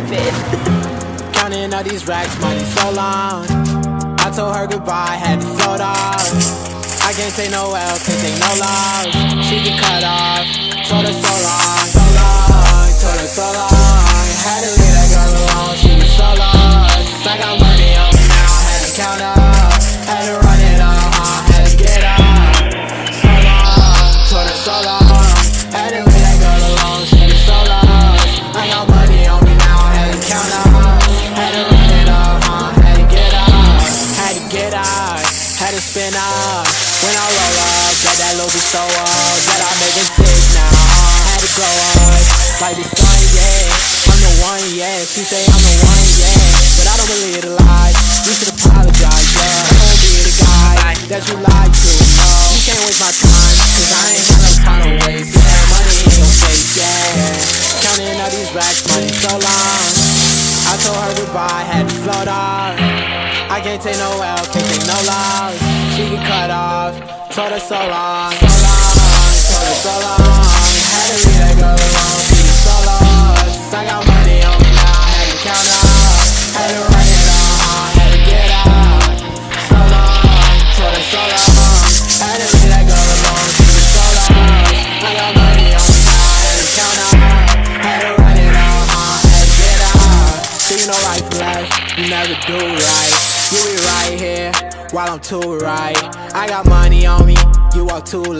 stupid. Counting all these racks, money so long. I told her goodbye, had to float off. I can't take no L, can't take no loss. She get cut off, told her so long, so long, told her so long. Had to leave that girl alone, she was so lost. I got money on me now, had to count up, had to run it up, had to get up. So long, told her so long. Had to leave that girl alone, she was so lost. I got money on me now, had to count up, had to run it up, had to get up, had to get up, had to spin up. When I roll up, got that little bitch so up that I make it sick now, had to grow up like the sun, yeah. I'm the one, yeah. She say I'm the one, yeah. But I don't believe the lie. You should apologize, yeah. I won't be the guy that you lied to, no. You can't waste my time, cause I ain't got no time to waste. Yeah, money in your face, yeah. Counting all these racks, money so long. I told her goodbye, had to float off. I can't take no L, can't take no loss. She get cut off, told her so long, so long, told her so long. Had to leave that girl alone, she was so lost. I got money on me now, had to count up, had to run it up, had to get up. So long, told her so long. Had to leave that girl alone, she was so lost. I got money on me now, had to count up, had to run it up, had to get up. So you know life left, you never do right. You be right here while I'm too right. I got money on me, you walk too